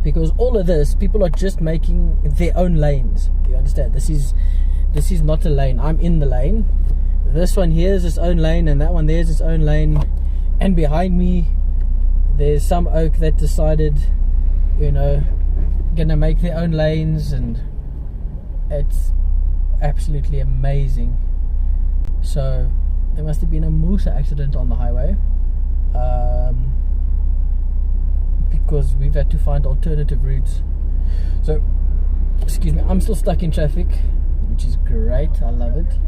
because all of this, people are just making their own lanes. You understand? This is not a lane. I'm in the lane. This one here is its own lane, and that one there's its own lane. And behind me, there's some oak that decided, you know, gonna make their own lanes, and it's absolutely amazing. So there must have been a moose accident on the highway, because we've had to find alternative routes. So, excuse me, I'm still stuck in traffic, which is great. I love it.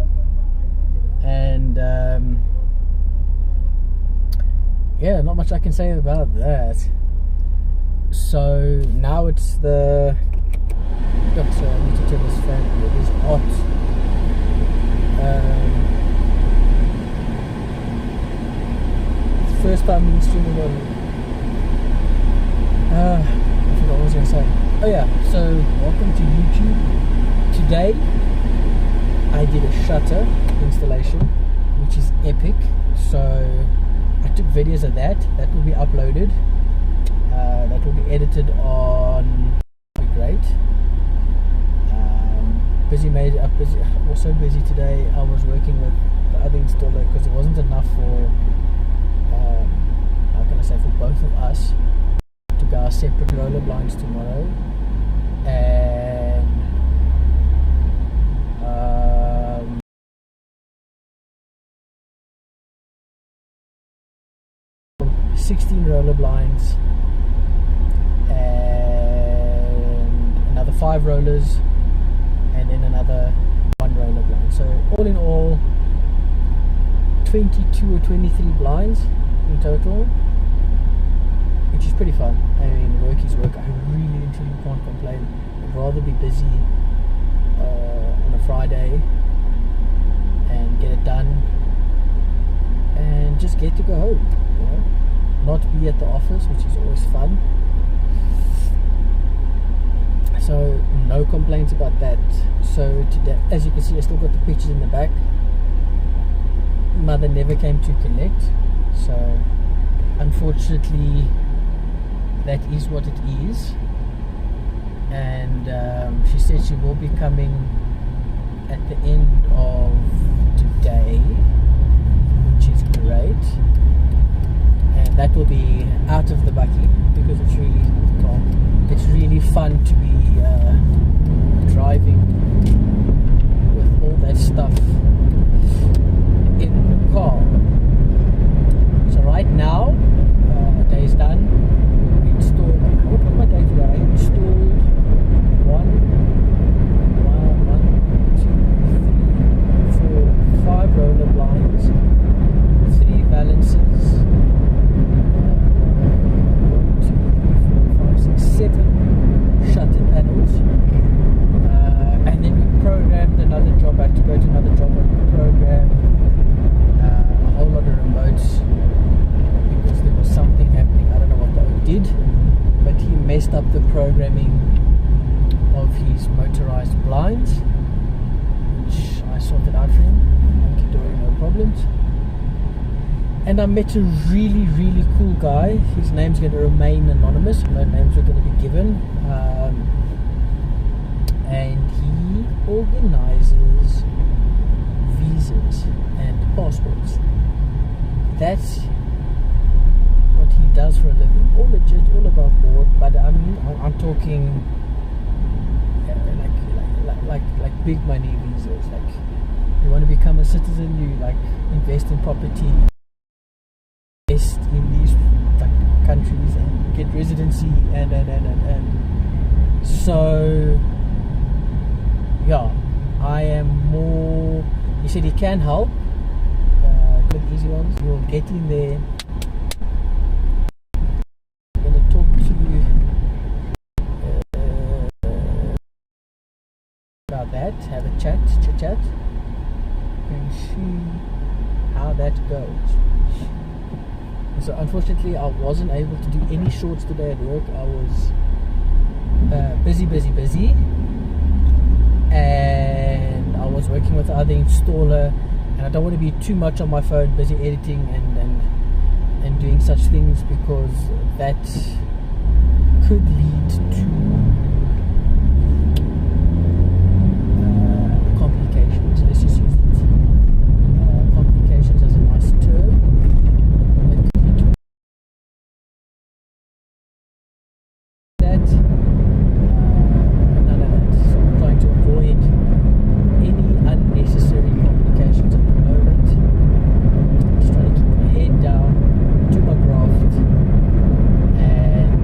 And yeah, not much I can say about that. So now it's the I need to turn this fan. It is hot. It's the first time I'm streaming on. I forgot what I was going to say. Oh yeah, so welcome to YouTube. Today I did a shutter installation, which is epic. So I took videos of that. That will be uploaded. That will be edited on. Great. I was so busy today. I was working with the other installer because it wasn't enough for how can I say, for both of us to go our separate roller blinds tomorrow. And 16 roller blinds and another 5 rollers, and then another 1 roller blind. So all in all, 22 or 23 blinds in total, which is pretty fun. I mean, work is work. I really can't complain. I'd rather be busy on a Friday and get it done and just get to go home, you know, not be at the office, which is always fun. So no complaints about that. So today, as you can see, I still got the pictures in the back. Mother never came to collect, so unfortunately that is what it is. And she said she will be coming at the end of today, which is great. And that will be out of the Bakkie, because it's really calm. It's really fun to be driving with all that stuff in the car. So right now, day is done. We installed, what was my day today? I installed 5 roller blinds, 3 balances, 7 shutter panels, and then we programmed another job. I had to go to another job and we programmed a whole lot of remotes because there was something happening. I don't know what the oak did, but he messed up the programming of his motorized blinds, which I sorted out for him. Hunky dory, no problems. And I met a really cool guy. His name's going to remain anonymous. No names are going to be given. And he organizes visas and passports. That's what he does for a living. All legit, all above board. But I mean, I'm talking like big money visas. Like, you want to become a citizen, you like invest in property, invest in these countries and get residency and so yeah, I am more. He said he can help with easy ones. We'll get in there. I'm gonna talk to you about that, have a chit chat and see how that goes. So unfortunately I wasn't able to do any shorts today at work. I was busy, and I was working with the other installer, and I don't want to be too much on my phone busy editing and doing such things, because that could lead to complications. Let's just use it. Complications as a nice term. It could lead to that. None of that. So I'm trying to avoid any unnecessary complications at the moment. Just trying to keep my head down, do my graft, and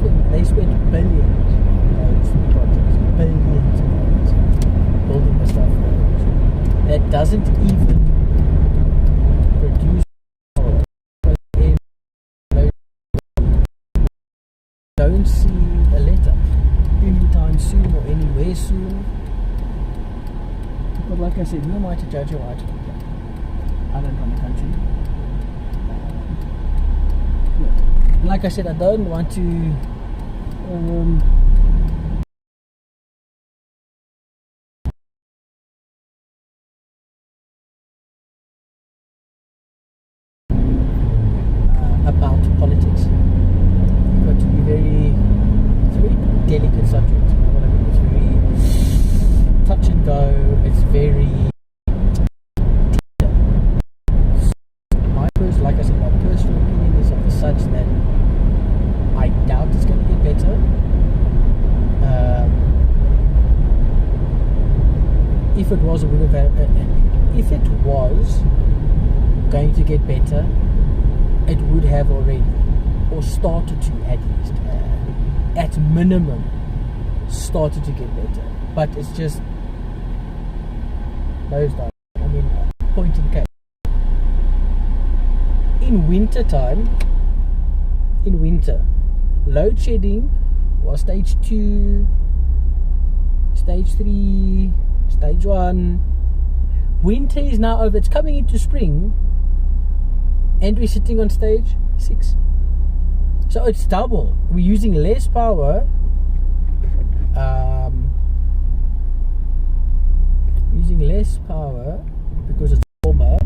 spent billions on those projects, billions of dollars building the stuff that doesn't even produce power. Don't see a letter anytime soon or anywhere soon. But like I said, who am I to judge or I to complain? I don't run the country. Like I said, I don't want to about politics. You've got to be it's a very delicate subject, you know what I mean? It's very touch and go, it's very like I said, my personal opinion is of such that I doubt it's going to get better. If it was, if it was going to get better, it would have already, or started to at least, at minimum, started to get better. But it's just those days. I mean, point in case. In winter, load shedding was stage 2, stage 3, stage 1. Winter is now over. It's coming into spring, and we're sitting on stage 6. So it's double. We're using less power. Because it's warmer,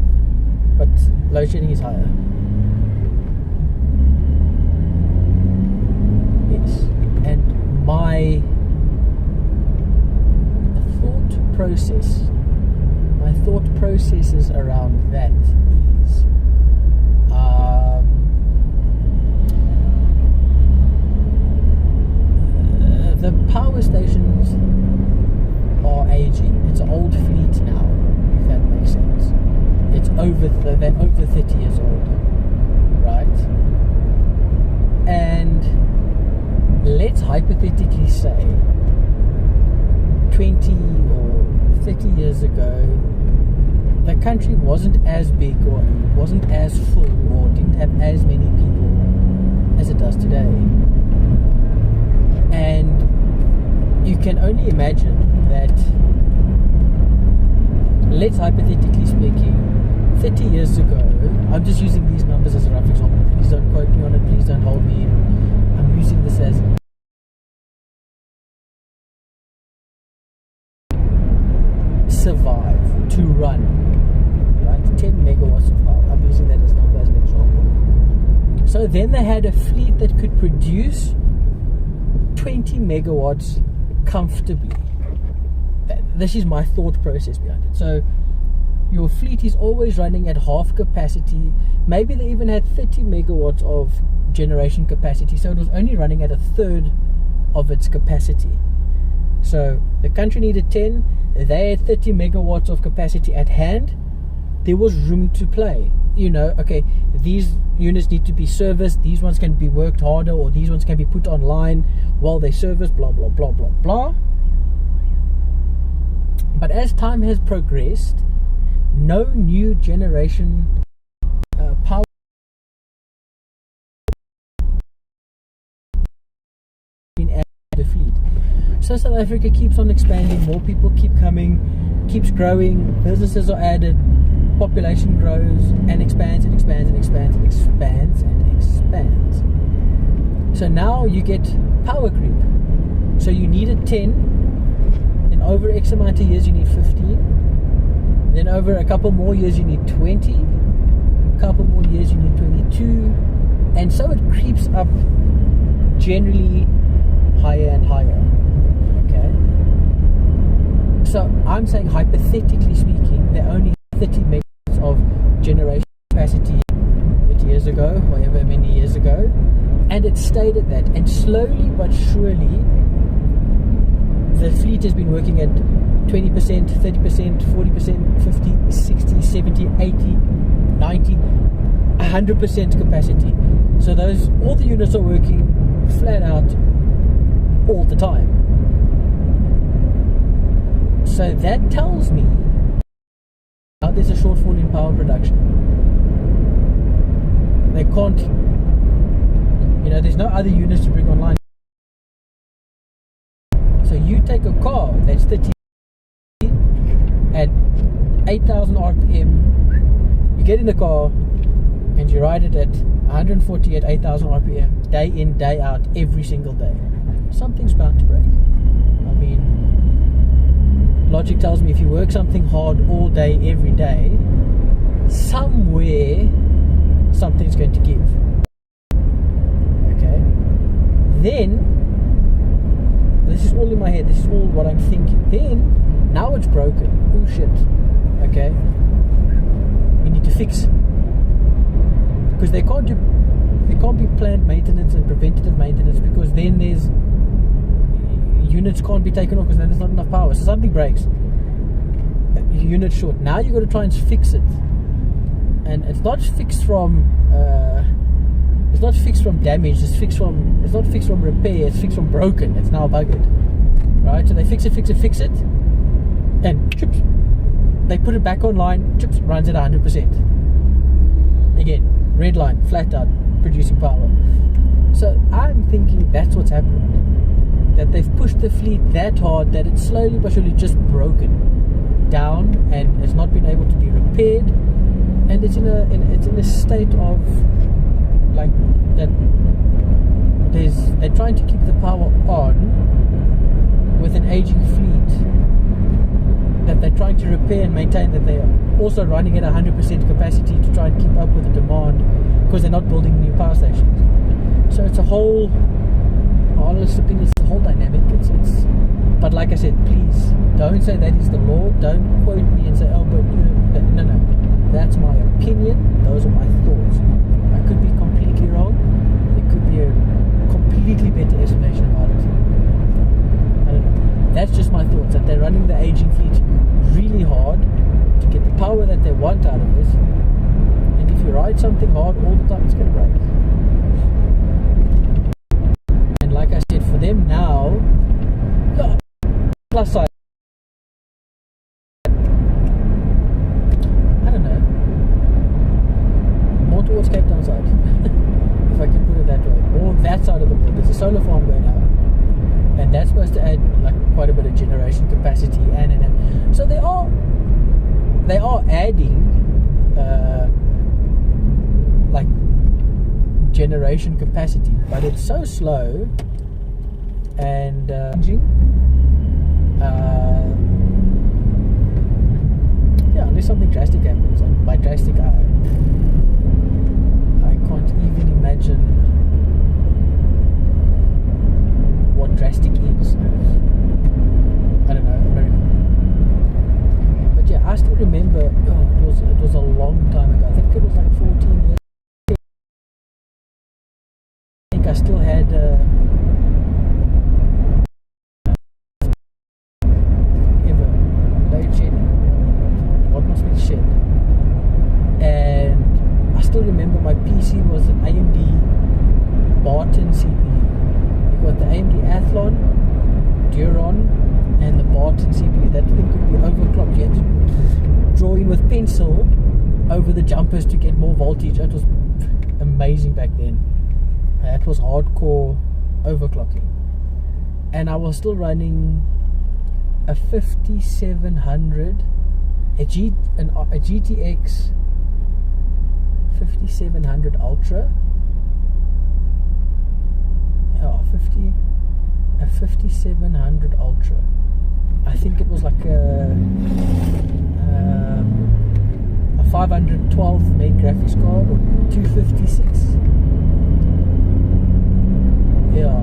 but load shedding is higher. Yes, and my thought processes around that is the power stations are aging. It's an old fleet now, if that makes sense. They're over 30 years old, right? And let's hypothetically say 20 or 30 years ago, the country wasn't as big or wasn't as full or didn't have as many people as it does today. And you can only imagine that, let's hypothetically speaking, 30 years ago, I'm just using these numbers as a rough example, please don't quote me on it, please don't hold me, I'm using this as survive, to run, right? 10 megawatts of power. I'm using that as an example. So then they had a fleet that could produce 20 megawatts comfortably. This is my thought process behind it. So your fleet is always running at half capacity. Maybe they even had 30 megawatts of generation capacity, so it was only running at a third of its capacity. So the country needed 10, they had 30 megawatts of capacity at hand. There was room to play. You know, okay, these units need to be serviced, these ones can be worked harder, or these ones can be put online while they service, blah blah blah blah blah. But as time has progressed, no new generation power been added to the fleet. So South Africa keeps on expanding, more people keep coming, keeps growing, businesses are added, population grows and expands and expands and expands and expands and expands. So now you get power creep. So you needed 10, then over X amount of years you need 15, then over a couple more years you need 20, a couple more years you need 22, and so it creeps up generally higher and higher. Okay? So I'm saying, hypothetically speaking, there are only 30 megawatts of generation capacity 30 years ago, however many years ago, and it stayed at that. And slowly but surely, the fleet has been working at 20%, 30%, 40%, 50, 60, 70, 80, 90, 100% capacity. So all the units are working flat out all the time. So that tells me there's a shortfall in power production. They can't, there's no other units to bring online. So you take a car that's 30 at 8,000 RPM, you get in the car and you ride it at 140 at 8,000 RPM, day in, day out, every single day. Something's bound to break. I mean, logic tells me if you work something hard all day, every day, somewhere something's going to give. Okay? Then, this is all in my head, this is all what I'm thinking. Then, now it's broken. Oh shit. Okay? We need to fix. Because there can't be planned maintenance and preventative maintenance, because then there's units can't be taken off because then there's not enough power. So something breaks. Unit short. Now you've got to try and fix it. And it's not fixed from damage, it's not fixed from repair, it's fixed from broken. It's now buggered. Right? So they fix it, and chips, they put it back online, chips, runs at 100%. Again, red line, flat out, producing power. So I'm thinking that's what's happening. That they've pushed the fleet that hard that it's slowly but surely just broken down and it's not been able to be repaired, and it's in a state of like that. They're trying to keep the power on with an aging fleet that they're trying to repair and maintain, that they are also running at 100% capacity to try and keep up with the demand because they're not building new power stations. So it's a whole, honest opinion, it's a whole dynamic. But like I said, please don't say that is the law. Don't quote me and say, oh, but no. That's my opinion. Those are my thoughts. I could be completely wrong. There could be a completely better explanation about it. I don't know. That's just my thoughts. That they're running the aging fleet really hard to get the power that they want out of it. And if you ride something hard all the time, it's going to break. And like I said, for them now, plus side, I don't know, more towards Cape Town side, if I can put it that way, or that side of the board. There's a solar farm going out, and that's supposed to add like quite a bit of generation capacity, and so they are adding like generation capacity, but it's so slow and unless something drastic happens, and by drastic I can't even imagine what drastic is. I don't know, but yeah, I still remember. It was a long time ago. I think it was like 14 years. I think I still had and I still remember my PC was an AMD Barton CPU. You got the AMD Athlon, Duron, and the Barton CPU. That thing could be overclocked. You had to draw in with pencil over the jumpers to get more voltage. That was amazing back then. That was hardcore overclocking. And I was still running a 5700, a GTX 5700 Ultra. Yeah, a 5700 Ultra. I think it was like a 512 meg graphics card or 256. Yeah,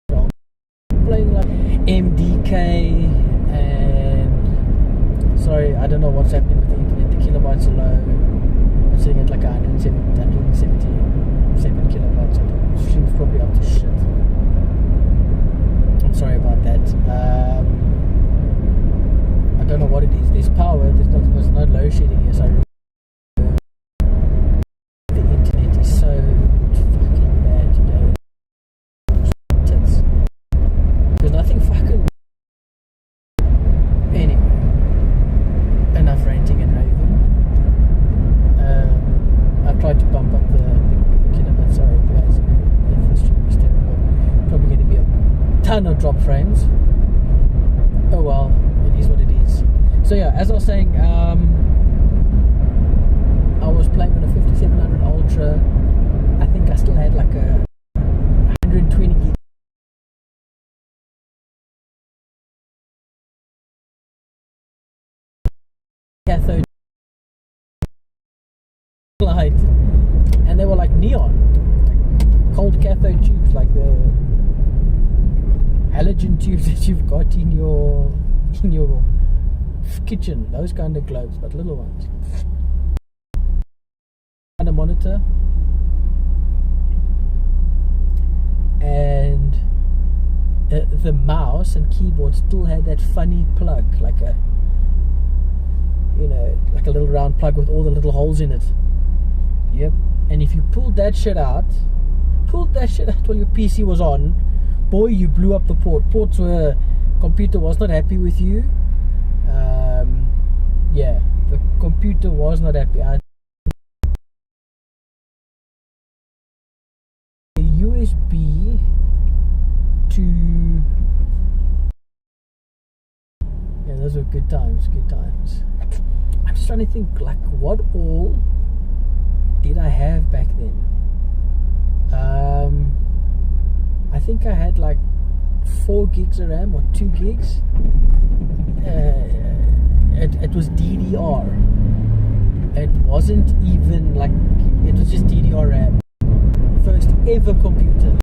and playing like MDK and sorry, I don't know what's happening with the internet. The kilobytes are low. I'm sitting at like 177 kilobytes. The stream's probably up to shit. I'm sorry about that. I don't know what it is. There's power. There's no load shedding here. So the internet is so ton of drop frames. Oh well, it is what it is. So yeah, as I was saying, I was playing on a 5700 Ultra. I think I still had like a 120 gig cathode light, and they were like neon, like cold cathode tubes, like the halogen tubes that you've got in your kitchen, those kind of globes, but little ones. And a monitor, and the mouse and keyboard still had that funny plug, like a, you know, like a little round plug with all the little holes in it. Yep. And if you pulled that shit out while your PC was on, boy, you blew up the ports were, computer was not happy with you. Yeah, the computer was not happy. I had a USB to, yeah, those were good times. I'm just trying to think, like, what all did I have back then? I think I had like 4 gigs of RAM or 2 gigs. It was DDR. It wasn't even like, it was just DDR RAM. First ever computer.